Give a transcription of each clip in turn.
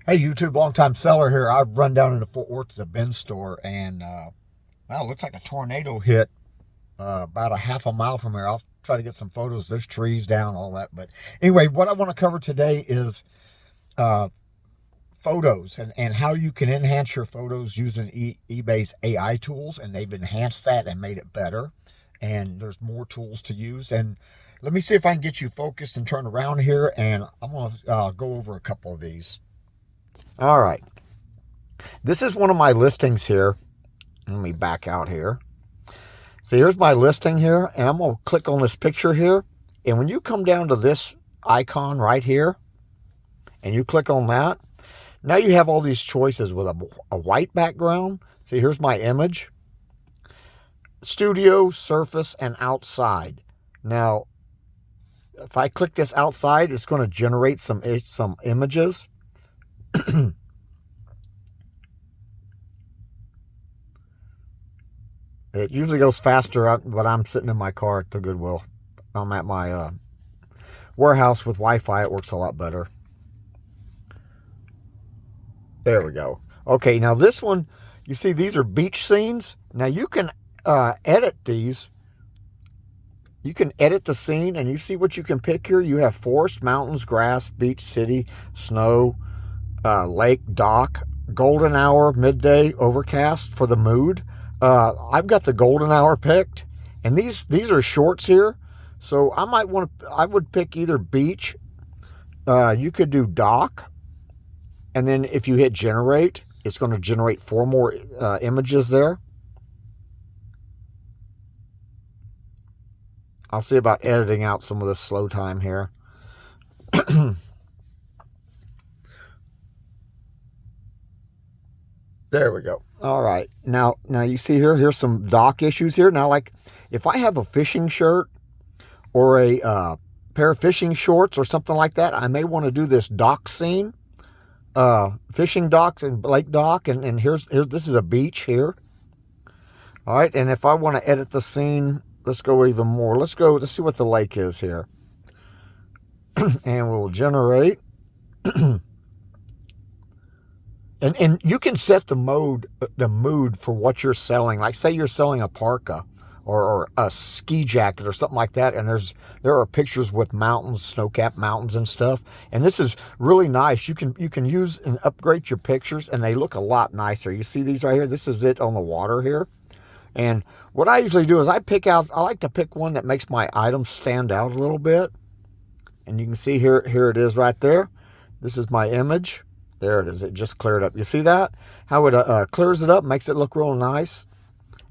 Hey YouTube, long time seller here. I've run down into Fort Worth to the Benz store, and wow, it looks like a tornado hit about a half a mile from here. I'll try to get some photos. There's trees down, all that. But anyway, what I want to cover today is uh, photos and how you can enhance your photos using eBay's AI tools, and they've enhanced that and made it better. And there's more tools to use. And let me see if I can get you focused and turn around here, and I'm going to go over a couple of these. All right. This is one of my listings here. Let me back out here. So here's my listing here, and I'm going to click on this picture here. And when you come down to this icon right here, and you click on that, now you have all these choices with a white background. See, here's my image. Studio, surface, and outside. Now, if I click this outside, it's going to generate some images. It usually goes faster, but I'm sitting in my car at the Goodwill. I'm at my warehouse with Wi-Fi. It works a lot better. There we go. Okay, now this one, you see these are beach scenes. Now you can edit these. You can edit the scene, and you see what you can pick here. You have forest, mountains, grass, beach, city, snow, lake, dock, golden hour, midday, overcast for the mood. I've got the golden hour picked, and these are shorts here. So I would pick either beach. You could do dock, and then if you hit generate, it's going to generate 4 more images there. I'll see about editing out some of this slow time here. There we go. All right. Now you see here's some dock issues here. Now, like if I have a fishing shirt or a pair of fishing shorts or something like that, I may want to do this dock scene, fishing docks and lake dock. And here's this is a beach here. All right. And if I want to edit the scene, let's go even more. Let's see what the lake is here. And we'll generate. And you can set the mood for what you're selling. Like say you're selling a parka or a ski jacket or something like that, and there are pictures with mountains, snow-capped mountains and stuff. And this is really nice. You can use and upgrade your pictures, and they look a lot nicer. You see these right here? This is it on the water here. And what I usually do is I like to pick one that makes my items stand out a little bit. And you can see here it is right there. This is my image. There it is. It just cleared up. You see that? How it clears it up, makes it look real nice.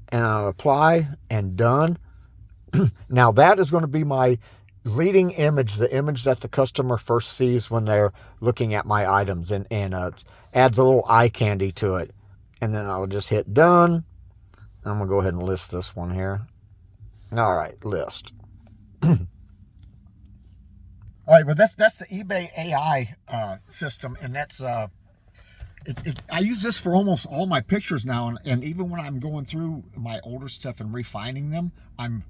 And apply and done. Now that is going to be my leading image, the image that the customer first sees when they're looking at my items, and adds a little eye candy to it. And then I'll just hit done. I'm going to go ahead and list this one here. All right, list. All right, but that's the eBay AI system, and that's I use this for almost all my pictures now, and even when I'm going through my older stuff and refining them, I'm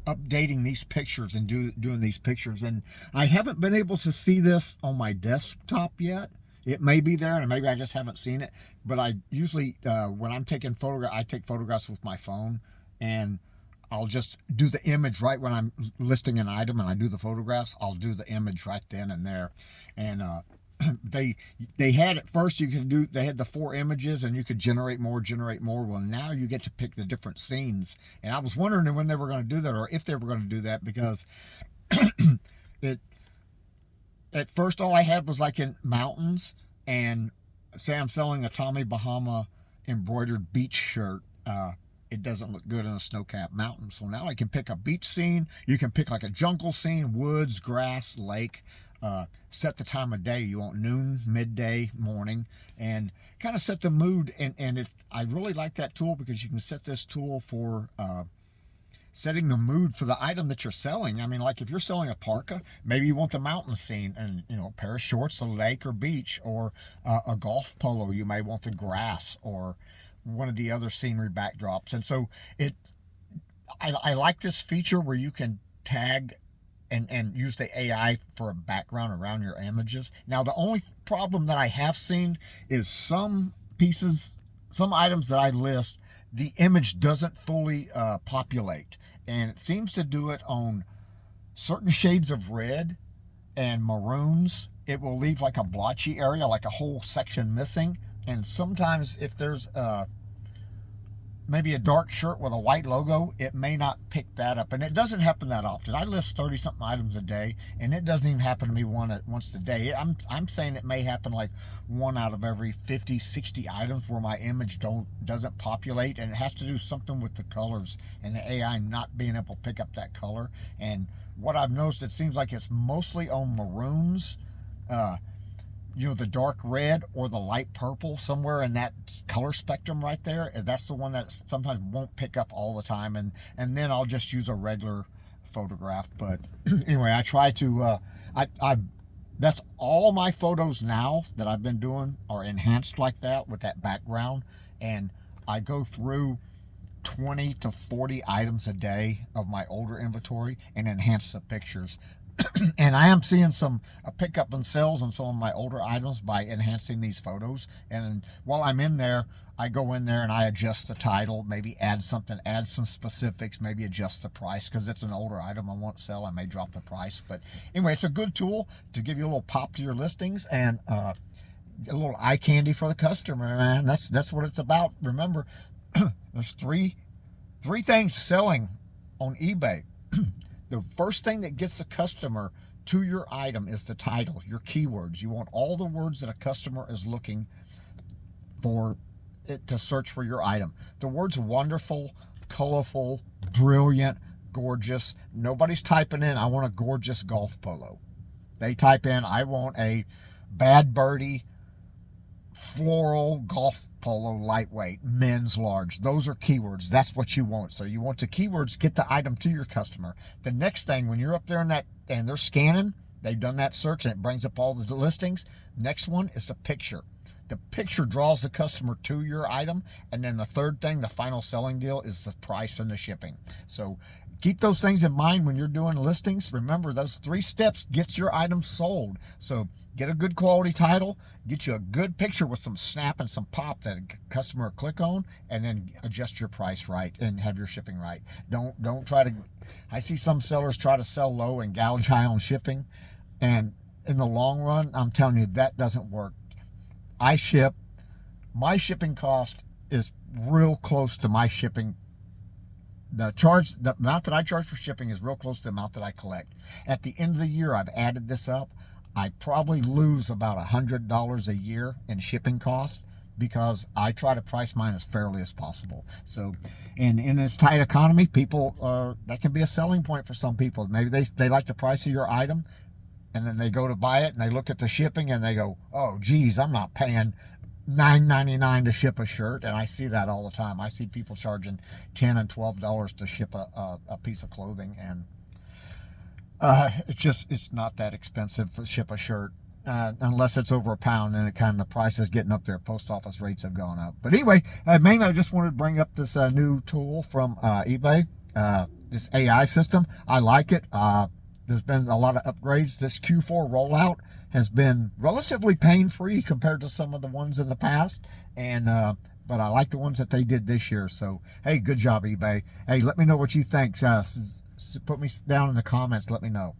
updating these pictures and doing these pictures. And I haven't been able to see this on my desktop yet. It may be there, and maybe I just haven't seen it. But I usually, when I'm taking photographs, I take photographs with my phone, and I'll just do the image right when I'm listing an item and I do the photographs. I'll do the image right then and there. And they had at first they had the 4 images and you could generate more. Well, now you get to pick the different scenes. And I was wondering when they were going to do that, or if they were going to do that, because it at first all I had was like in mountains, and say I'm selling a Tommy Bahama embroidered beach shirt. It doesn't look good in a snow-capped mountain. So now I can pick a beach scene. You can pick like a jungle scene, woods, grass, lake. Set the time of day. You want noon, midday, morning, and kind of set the mood. And I really like that tool, because you can set this tool for setting the mood for the item that you're selling. I mean, like if you're selling a parka, maybe you want the mountain scene, and a pair of shorts, a lake or beach, or a golf polo. You may want the grass or one of the other scenery backdrops. And so I like this feature where you can tag and use the AI for a background around your images. Now, the only problem that I have seen is some items that I list, the image doesn't fully populate, and it seems to do it on certain shades of red and maroons. It will leave like a blotchy area, like a whole section missing. And sometimes if there's maybe a dark shirt with a white logo, it may not pick that up. And it doesn't happen that often. I list 30 something items a day, and it doesn't even happen to me once a day. I'm saying it may happen like 1 out of every 50, 60 items where my image doesn't populate, and it has to do something with the colors and the AI not being able to pick up that color. And what I've noticed, it seems like it's mostly on maroons, the dark red or the light purple, somewhere in that color spectrum right there. That's the one that sometimes won't pick up all the time, and then I'll just use a regular photograph. But anyway, I try to that's all my photos now that I've been doing are enhanced like that with that background, and I go through 20 to 40 items a day of my older inventory and enhance the pictures. And I am seeing a pickup in sales on some of my older items by enhancing these photos. And while I'm in there, I go in there and I adjust the title, maybe add some specifics, maybe adjust the price, because it's an older item I won't sell. I may drop the price. But anyway, it's a good tool to give you a little pop to your listings and a little eye candy for the customer, man. That's what it's about. Remember, there's three things selling on eBay. The first thing that gets the customer to your item is the title, your keywords. You want all the words that a customer is looking for it to search for your item. The words wonderful, colorful, brilliant, gorgeous. Nobody's typing in, I want a gorgeous golf polo. They type in, I want a bad birdie, floral golf polo, lightweight, men's large. Those are keywords. That's what you want. So you want the keywords, get the item to your customer. The next thing, when you're up there and they're scanning, they've done that search and it brings up all the listings. Next one is the picture. The picture draws the customer to your item. And then the third thing, the final selling deal, is the price and the shipping. So keep those things in mind when you're doing listings. Remember, those 3 steps gets your item sold. So get a good quality title, get you a good picture with some snap and some pop that a customer will click on, and then adjust your price right and have your shipping right. Don't try to, I see some sellers try to sell low and gouge high on shipping. And in the long run, I'm telling you, that doesn't work. My shipping cost is real close to my shipping. The amount that I charge for shipping is real close to the amount that I collect. At the end of the year, I've added this up. I probably lose about $100 a year in shipping costs because I try to price mine as fairly as possible. So, in this tight economy, that can be a selling point for some people. Maybe they like the price of your item, and then they go to buy it and they look at the shipping and they go, oh, geez, I'm not paying $9.99 to ship a shirt. And I see that all the time. I see people charging $10 and $12 to ship a piece of clothing, and it's not that expensive to ship a shirt unless it's over £1. And the price is getting up there. Post office rates have gone up. But anyway, mainly I just wanted to bring up this new tool from eBay, this AI system. I like it. There's been a lot of upgrades. This Q4 rollout has been relatively pain-free compared to some of the ones in the past, and but I like the ones that they did this year. So, hey, good job, eBay. Hey, let me know what you think. Put me down in the comments. Let me know.